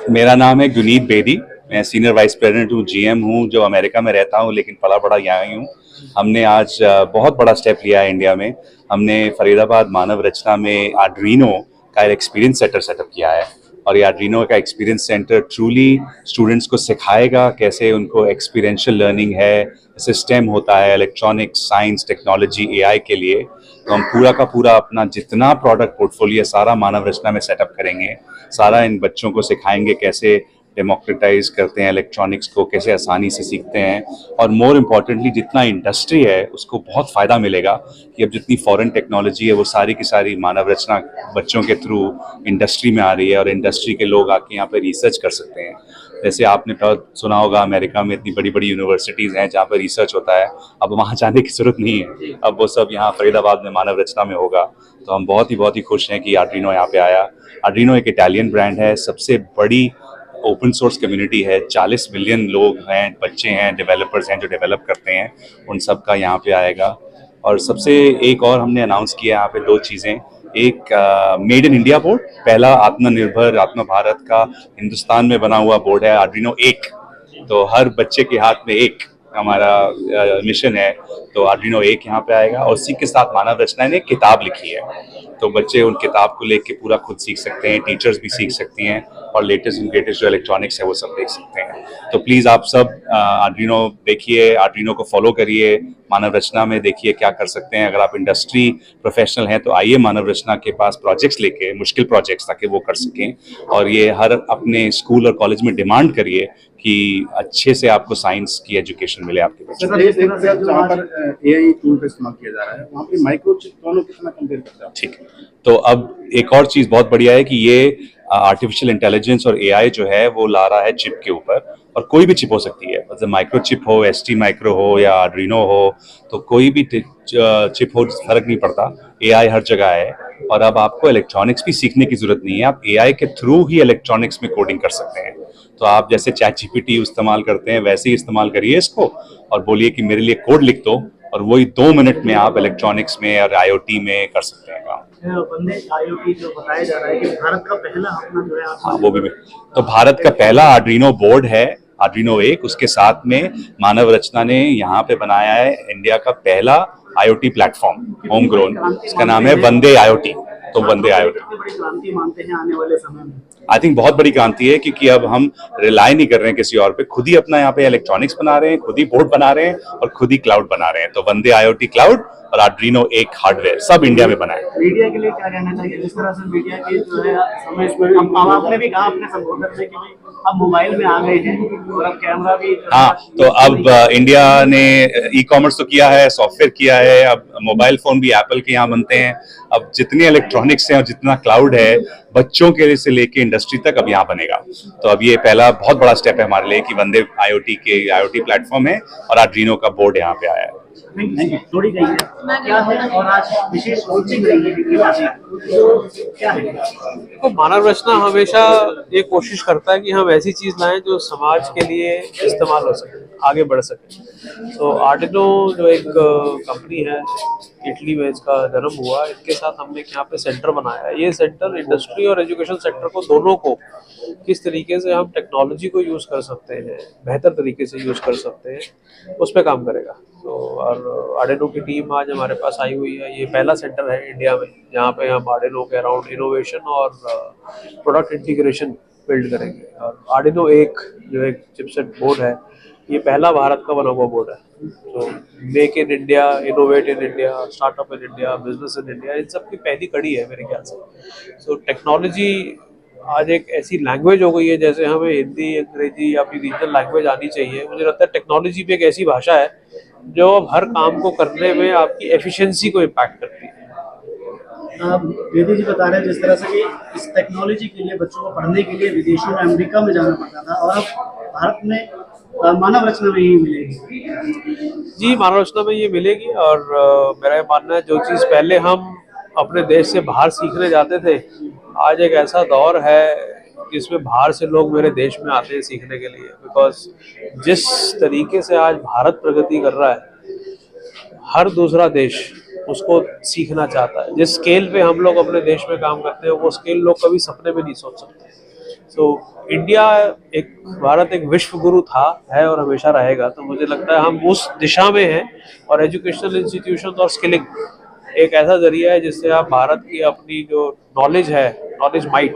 मेरा नाम है गुनीत बेदी। मैं सीनियर वाइस प्रेसिडेंट हूँ, जीएम हूँ, जो अमेरिका में रहता हूँ लेकिन पला बड़ा यहाँ ही हूँ। हमने आज बहुत बड़ा स्टेप लिया है इंडिया में। हमने फरीदाबाद मानव रचना में आर्डुइनो का एक एक्सपीरियंस सेंटर सेटअप किया है और ये आर्डुइनो का एक्सपीरियंस सेंटर ट्रूली स्टूडेंट्स को सिखाएगा कैसे उनको एक्सपीरियंशियल लर्निंग है, सिस्टम होता है इलेक्ट्रॉनिक्स, साइंस, टेक्नोलॉजी, एआई के लिए। तो हम पूरा का पूरा अपना जितना प्रोडक्ट पोर्टफोलियो सारा मानव रचना में सेटअप करेंगे। सारा इन बच्चों को सिखाएंगे कैसे डेमोक्रेटाइज करते हैं इलेक्ट्रॉनिक्स को, कैसे आसानी से सीखते हैं। और मोर इम्पॉर्टेंटली जितना इंडस्ट्री है उसको बहुत फ़ायदा मिलेगा कि अब जितनी फॉरेन टेक्नोलॉजी है वो सारी की सारी मानव रचना बच्चों के थ्रू इंडस्ट्री में आ रही है और इंडस्ट्री के लोग आके यहाँ पे रिसर्च कर सकते हैं। जैसे आपने सुना होगा अमेरिका में इतनी बड़ी बड़ी यूनिवर्सिटीज़ हैं जहाँ पर रिसर्च होता है, अब वहाँ जाने की ज़रूरत नहीं है, अब वो सब यहाँ फरीदाबाद में मानव रचना में होगा। तो हम बहुत ही खुश हैं कि आर्डुइनो यहाँ पे आया। आर्डुइनो एक इटालियन ब्रांड है, सबसे बड़ी ओपन सोर्स कम्युनिटी है, 40 मिलियन लोग हैं, बच्चे हैं, डेवलपर्स हैं जो डेवलप करते हैं, उन सब का यहाँ पे आएगा। और सबसे एक और हमने अनाउंस किया यहाँ पे 2 चीज़ें। एक मेड इन इंडिया बोर्ड, पहला आत्मनिर्भर आत्म भारत का हिंदुस्तान में बना हुआ बोर्ड है आर्डुइनो 1। तो हर बच्चे के हाथ में एक हमारा मिशन है। तो आर्डुइनो 1 यहाँ पे आएगा और उसी के साथ मानव रचना ने किताब लिखी है, तो बच्चे उन किताब को लेके पूरा खुद सीख सकते हैं, टीचर्स भी सीख सकती हैं और लेटेस्ट एंड ग्रेटेस्ट जो इलेक्ट्रॉनिक्स है वो सब देख सकते हैं। तो प्लीज़ आप सब आर्डुइनो देखिए, आर्डुइनो को फॉलो करिए, मानव रचना में देखिए क्या कर सकते हैं। अगर आप इंडस्ट्री प्रोफेशनल हैं तो आइए मानव रचना के पास प्रोजेक्ट्स लेके, मुश्किल प्रोजेक्ट्स, ताकि वो कर सकें। और ये हर अपने स्कूल और कॉलेज में डिमांड करिए कि अच्छे से आपको साइंस की एजुकेशन मिले आपके बच्चों को। जहाँ पर एआई टूल का इस्तेमाल किया जा रहा है वहाँ पे माइक्रोचिप दोनों कितना कंपेयर करता है? ठीक है, तो अब एक और चीज़ बहुत बढ़िया है कि ये आर्टिफिशियल इंटेलिजेंस और एआई जो है वो ला रहा है चिप के ऊपर, और कोई भी चिप हो सकती है, मतलब माइक्रो चिप हो, एसटी माइक्रो हो या आर्डुइनो हो, तो कोई भी चिप हो, फर्क नहीं पड़ता। एआई हर जगह है और अब आपको इलेक्ट्रॉनिक्स भी सीखने की जरूरत नहीं है, आप एआई के थ्रू ही इलेक्ट्रॉनिक्स में कोडिंग कर सकते हैं। तो आप जैसे चैट जीपीटी इस्तेमाल करते हैं वैसे ही इस्तेमाल करिए इसको और बोलिए कि मेरे लिए कोड लिख दो, और वही 2 मिनट में आप इलेक्ट्रॉनिक्स में और आईओटी में कर सकते हैं काम। वंदे आईओटी जो बताया जा रहा है कि भारत का पहला अपना जो है, हाँ वो भी। तो भारत का पहला आर्डुइनो बोर्ड है आर्डुइनो 1, उसके साथ में मानव रचना ने यहाँ पे बनाया है इंडिया का पहला आईओटी प्लेटफॉर्म, होम ग्रोन, इसका नाम है वंदे आईओटी। तो वंदे आईओटी बड़ी क्रांति मानते हैं आने वाले समय में। आई थिंक बहुत बड़ी क्रांति है, क्योंकि अब हम रिलाई नहीं कर रहे हैं किसी और पे, खुद ही अपना यहाँ पे इलेक्ट्रॉनिक्स बना रहे हैं, खुद ही बोर्ड बना रहे हैं और खुद ही क्लाउड बना रहे हैं। तो वंदे आईओटी क्लाउड और आर्डुइनो 1 हार्डवेयर सब इंडिया में बना है। मीडिया के लिए क्या कहना चाहिए, जिस तरह से मीडिया की जो है समय में, अब आपने भी कहा अपने संबोधन में कि भाई अब मोबाइल में आ गए हैं और अब कैमरा भी। हाँ, तो अब इंडिया ने ई कॉमर्स तो किया है, सॉफ्टवेयर किया है, अब मोबाइल फोन भी एप्पल के यहाँ बनते हैं। अब जितने इलेक्ट्रॉनिक्स हैं और जितना क्लाउड है, बच्चों के से लेके इंडस्ट्री तक अब यहाँ बनेगा। तो अब ये पहला बहुत बड़ा स्टेप है हमारे लिए कि वंदे आईओटी के आईओटी प्लेटफॉर्म है और आर्डुइनो का बोर्ड यहाँ पे आया है। जोड़ी गई है क्या है और आज विशेष कोचिंग रही है क्या है? तो मानव रचना हमेशा ये कोशिश करता है कि हम ऐसी चीज लाएं जो समाज के लिए इस्तेमाल हो सके, आगे बढ़ सके। तो आर्डुइनो जो एक कंपनी है, इटली में इसका जन्म हुआ, इनके साथ हमने यहाँ पे सेंटर बनाया है। ये सेंटर इंडस्ट्री और एजुकेशन सेक्टर को, दोनों को किस तरीके से हम टेक्नोलॉजी को यूज़ कर सकते हैं, बेहतर तरीके से यूज़ कर सकते हैं, उस पर काम करेगा। तो और आर्डुइनो की टीम आज हमारे पास आई हुई है। ये पहला सेंटर है इंडिया में जहाँ पे हम आर्डुइनो के अराउंड इनोवेशन और प्रोडक्ट इंटीग्रेशन बिल्ड करेंगे। और आर्डुइनो 1 जो एक चिपसेट बोर्ड है, ये पहला भारत का बना हुआ बोर्ड है। तो make in India, innovate in India, startup in India, business in India, इन सब की पहली कड़ी है मेरे ख्याल से। सो टेक्नोलॉजी आज एक ऐसी लैंग्वेज हो गई है, जैसे हमें हिंदी, अंग्रेजी या फिर रीजनल लैंग्वेज आनी चाहिए। मुझे लगता है टेक्नोलॉजी भी एक ऐसी भाषा है जो अब हर काम को करने में आपकी एफिशिएंसी को इम्पैक्ट करती है। बेदी जी बता रहे हैं जिस तरह से कि इस टेक्नोलॉजी के लिए बच्चों को पढ़ने के लिए विदेशों में, अमेरिका में जाना पड़ता था और अब भारत में मानव रचना में ही मिलेगी। जी, मानव रचना में ये मिलेगी। और मेरा ये मानना है, जो चीज़ पहले हम अपने देश से बाहर सीखने जाते थे, आज एक ऐसा दौर है जिसमें बाहर से लोग मेरे देश में आते हैं सीखने के लिए। बिकॉज जिस तरीके से आज भारत प्रगति कर रहा है, हर दूसरा देश उसको सीखना चाहता है। जिस स्केल पे हम लोग अपने देश में काम करते हैं, वो स्केल लोग कभी सपने में नहीं सोच सकते। सो इंडिया भारत एक विश्व गुरु था, है और हमेशा रहेगा। तो मुझे लगता है हम उस दिशा में हैं, और एजुकेशनल इंस्टीट्यूशन और स्किलिंग एक ऐसा जरिया है जिससे आप भारत की अपनी जो नॉलेज है, नॉलेज माइट,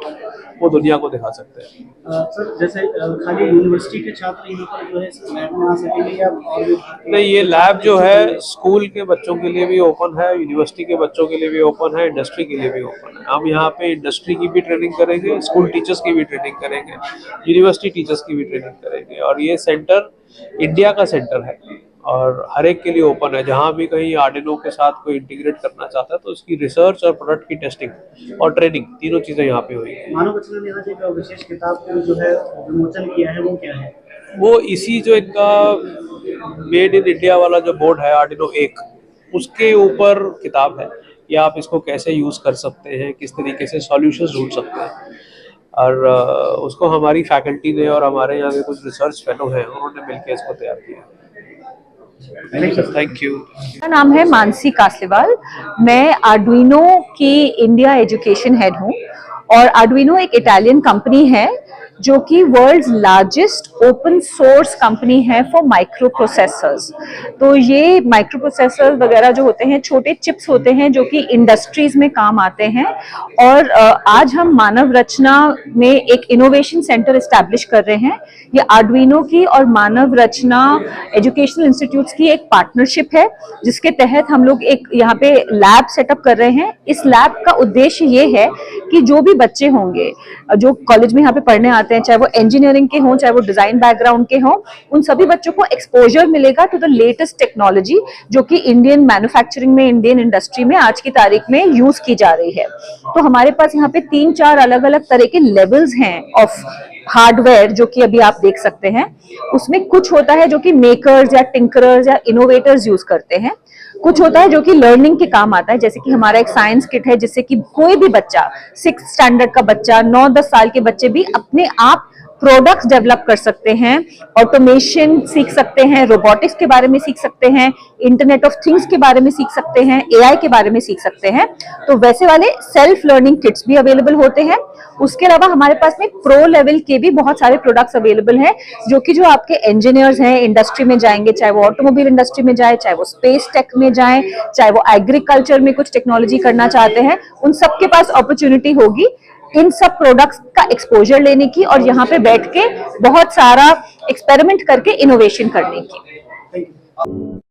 वो दुनिया को दिखा सकते हैं। सर जैसे खाली यूनिवर्सिटी के छात्र यहाँ पर जो है लैब में आ सकेंगे या और भी? नहीं, ये लैब जो है स्कूल के बच्चों के लिए भी ओपन है, यूनिवर्सिटी के बच्चों के लिए भी ओपन है, इंडस्ट्री के लिए भी ओपन है। हम यहाँ पे इंडस्ट्री की भी ट्रेनिंग करेंगे, स्कूल टीचर्स की भी ट्रेनिंग करेंगे, यूनिवर्सिटी टीचर्स की भी ट्रेनिंग करेंगे, और ये सेंटर इंडिया का सेंटर है और हर एक के लिए ओपन है। जहाँ भी कहीं आर्डिनो के साथ कोई इंटीग्रेट करना चाहता है तो उसकी रिसर्च और प्रोडक्ट की टेस्टिंग और ट्रेनिंग, तीनों चीज़ें यहाँ पे हुई। मानव रचना ने आज एक विशेष किताब को जो है विमोचन किया है, वो क्या है? वो इसी जो इनका मेड इन इंडिया वाला जो बोर्ड है आर्डिनो 1, उसके ऊपर किताब है कि आप इसको कैसे यूज़ कर सकते हैं, किस तरीके से सॉल्यूशंस ढूंढ सकते हैं। और उसको हमारी फैकल्टी ने और हमारे यहाँ के कुछ रिसर्च फेलो हैं, उन्होंने मिलकर इसको तैयार किया। Thank you. मेरा नाम है मानसी कासलीवाल। मैं आर्डुइनो की इंडिया एजुकेशन हेड हूँ, और आर्डुइनो एक इटालियन कंपनी है जो कि world's largest open source company है फॉर माइक्रो प्रोसेसर्स। तो ये माइक्रो प्रोसेसर वगैरह जो होते हैं, छोटे चिप्स होते हैं जो कि इंडस्ट्रीज में काम आते हैं। और आज हम मानव रचना में एक इनोवेशन सेंटर एस्टैब्लिश कर रहे हैं। ये आर्डुइनो की और मानव रचना एजुकेशनल इंस्टीट्यूट्स की एक पार्टनरशिप है, जिसके तहत हम लोग एक यहाँ पे लैब सेटअप कर रहे हैं। इस लैब का उद्देश्य ये है कि जो भी बच्चे होंगे जो कॉलेज में यहाँ पे पढ़ने आते हैं, चाहे वो इंजीनियरिंग के हों, चाहे वो डिजाइन बैकग्राउंड के हों, उन सभी बच्चों को एक्सपोजर मिलेगा टू द लेटेस्ट टेक्नोलॉजी जो कि इंडियन मैन्युफैक्चरिंग में, इंडियन इंडस्ट्री में आज की तारीख में यूज की जा रही है। तो हमारे पास यहाँ पे 3-4 अलग अलग तरह के लेवल्स हैं ऑफ हार्डवेयर, जो कि अभी आप देख सकते हैं। उसमें कुछ होता है जो कि मेकर्स या टिंकरर्स या इनोवेटर्स यूज करते हैं, कुछ होता है जो कि लर्निंग के काम आता है, जैसे कि हमारा एक साइंस किट है जिससे कि कोई भी बच्चा, 6th स्टैंडर्ड का बच्चा, 9-10 साल के बच्चे भी अपने आप प्रोडक्ट्स डेवलप कर सकते हैं, ऑटोमेशन सीख सकते हैं, रोबोटिक्स के बारे में सीख सकते हैं, इंटरनेट ऑफ थिंग्स के बारे में सीख सकते हैं, एआई के बारे में सीख सकते हैं। तो वैसे वाले सेल्फ लर्निंग किट्स भी अवेलेबल होते हैं। उसके अलावा हमारे पास में प्रो लेवल के भी बहुत सारे प्रोडक्ट्स अवेलेबल हैं, जो कि जो आपके इंजीनियर्स हैं, इंडस्ट्री में जाएंगे, चाहे वो ऑटोमोबाइल इंडस्ट्री में जाए, चाहे वो स्पेस टेक में जाए, चाहे वो एग्रीकल्चर में कुछ टेक्नोलॉजी करना चाहते हैं, उन सबके पास अपॉर्चुनिटी होगी इन सब प्रोडक्ट्स का एक्सपोजर लेने की और यहाँ पे बैठ के बहुत सारा एक्सपेरिमेंट करके इनोवेशन करने की।